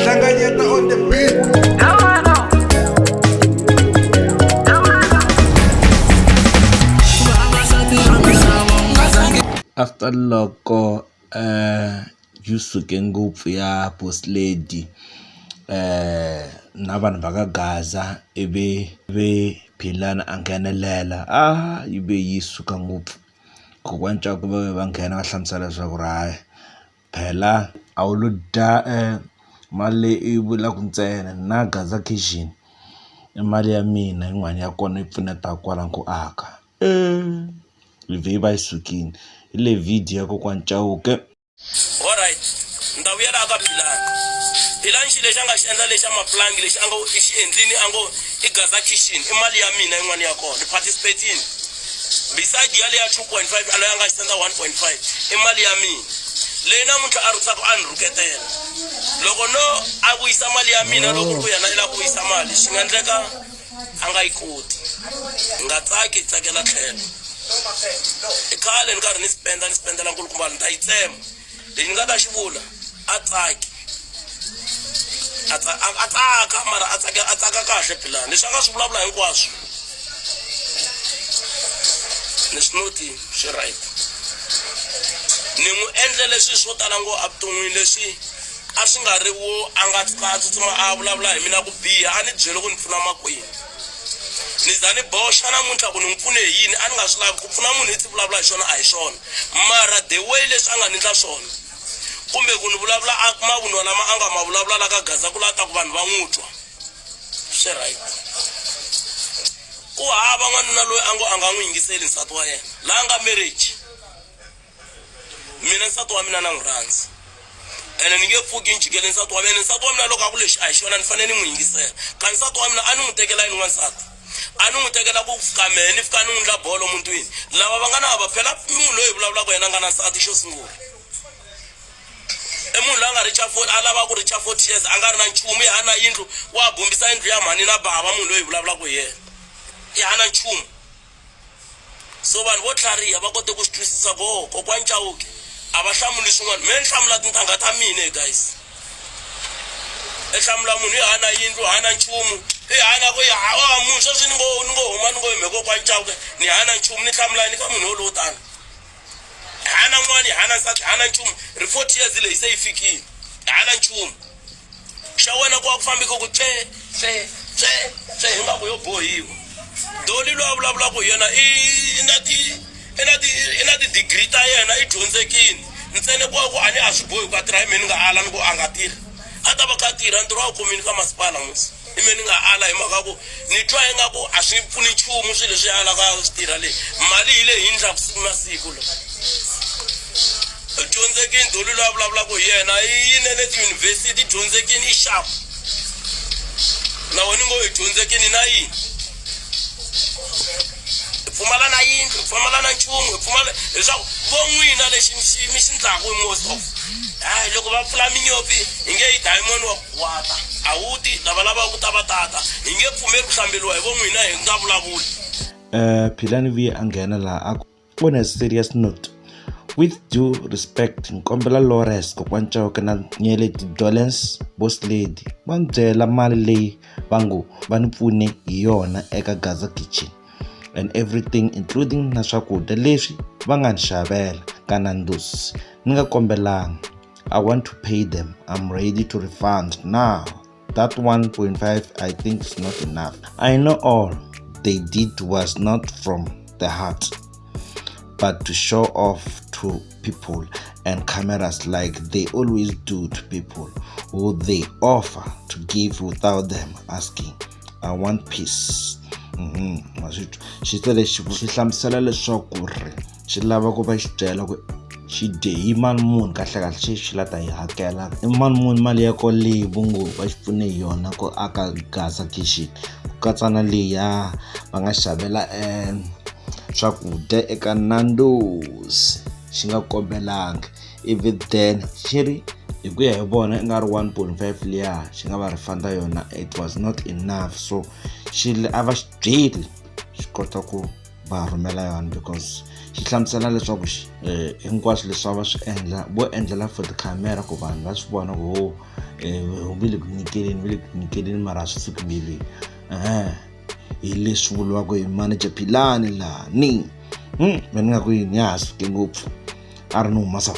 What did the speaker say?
Hlanganyeta on the beat. After loko yusuke ngopfu ya boss lady na vanhu va ka Gaza ibe Philani a nghenelela ibe yi suka ngopfu kokwanca ku va nghena va hlamusela leswaku hayi phela a wu lo dya mali i vula ku ntsena na Gaza Kitchen i mali ya mina yin'wana ya kona yi pfuneta kwala ku aka levi va isukini ile video ya kokwana Chauke. Alright, ndawuyela ka Philani xi lexi a nga xi endla lexi amaplangi lexi a ngo i xi endlini a ngo i Gaza Kitchen i mali ya mina yin'wana ya kona ni participating beside yale ya 2.5 alo ya nga xi senda 1.5 i mali ya mina leyi namuntlha a rutsaku a ni ruketela loko no a vuyisa mali ya mina loko ku yena i la vuyisa mali xi nga endleka a nga yi koti nga tsaki tsakela tlhelo i khale ni karhi ni spendela nkulukumba ni ta yi tsema lexi ni nga ta xi vula a tsaki a tsaka mara a tsaka kahle Philani leswi a nga swi vulavula hinkwaswo ni swi noti swi right ni n'wi endle leswi swo tala ngo a vuton'wini leswi a swi nga ri wo a nga tsutsuma a vulavula hi mina ku biha a ni byele ku ni pfuna makwenu ni za ni boxa namuntlha ku ni n'wi pfune hi yini a ni nga swi lavi ku pfuna munhu hi ti vulavula hi swona a hi swona mara the way leswi a nga ni endla swona kumbe ku ni vulavula a mavunwa lama a nga ma vulavula la ka Gaza ku lata ku vanhu va n'wi twa swi right ku hava n'wanuna loyi a nga n'wi yingiseli nsati wa yena laha nga marriage mina nsati wa mina na n'wi rhandza ene ni nge pfuki njikele nsati wa mina loko a ku lexi a hi xona ni fanele ni n'wi yingisela ka nsati wa mina a ni n'wi tekela yini n'wansati a ni n'wi tekela ku fika mehe ni fika ni n'wi endla bolo mutwini lava va nga na va phela munhu loyi vulavulaka yena a nga na nsati xo sungula munhu loyi a nga richa 40 a lava ku richa 40 years a nga ri na nchumu i hana yindlu wa bombisa yindlu ya mhani na bava munhu loyi vulavulaka hi yena i hana nchumu so vanhu vo tlhariha va kote ku swi twisisa ku kokwana Chauke a va hlamuli swin'wana me ni hlamula tintangha ta mina guys i hlamula munhu i hana yindlu hana nchumu i hana ku ya munhu sweswi ni ngo huma ni ngo hi kokwana Chauke ni hana nchumu ni hlamula ni ka munhu lowo tani hana n'wani hana nsati hana nchumu ri 40 years leyi se yi fikile hana nchumu xa wena ku va ku fambi ku tse hi nga ku yo bohiwa doli loyi a vulavulaka hi yena i na ti-degree ta yena i dyondzekini ntsene ku a ni a swi bohi ku a tirha hi me ni nga ala ni ku a nga tirhi a ta va ka tirha ntirho wa wu khomini ka masipala musi i me ni nga ala hi mhaka ku ni twa ingaku a swi pfuni nchumu swilo leswi a laka swi tirha leyi mali hi le hindla masiku lo dyondzekini doli loyi a vulavulaka hi yena i yinele tiyunivhesiti dyondzekini i sharp na wena ngo hi dyondzekini na yini pfumala na yindlu pfumala na nchumu pfumala leswaku vo n'wina lexi mi xi ndlaku hi most of hayi loko va pfula minyopi hi nge hi diamond wa kuwata a wuti lava lavaka ku ta va tata hi nge pfumeli ku hlambeliwa hi vo n'wina hi nga vulavuli Philani vuye a nghena laha on a serious note with due respect nkombela Lawrence kokwana Chauke na Nyeleti Dolens boss lady va n'wi byela mali leyi va ni pfune hi yona eka Gaza Kitchen and everything including na swakudya leswi va nga ni xavela ka Nando's ni nga kombelanga I want to pay them I'm ready to refund now that 1.5 I think is not enough I know all they did was not from the heart but to show off to people and cameras like they always do to people who they offer to give without them asking I want peace xito lexi xi hlamusela leswaku ri xi lava ku va xi byela ku xi dye hi mani munhu kahlekahle xi lata hi hakela i mani munhu mali ya ko leyi vungu va xi pfune hi yona ku aka Gaza Kitchen ku katsa na leya va nga xavela swakudya eka Nando's xi nga kombelanga even then xi ri hi ku ya hi vona i nga ri 1.5 liya xi nga va refunda yona it was not enough so xi a va xi byeli xi kota ku va rhumela yona because xi hlamusela leswaku hinkwaswo leswi va swi endla vo endlela for tikhamera ku vanhu va swi vona ku va le ku nyikeleni mara swi fikile hi leswi vuriwaka hi manager Philani lani mina nga ku yini ya ha suke ngopfu a ri no humasa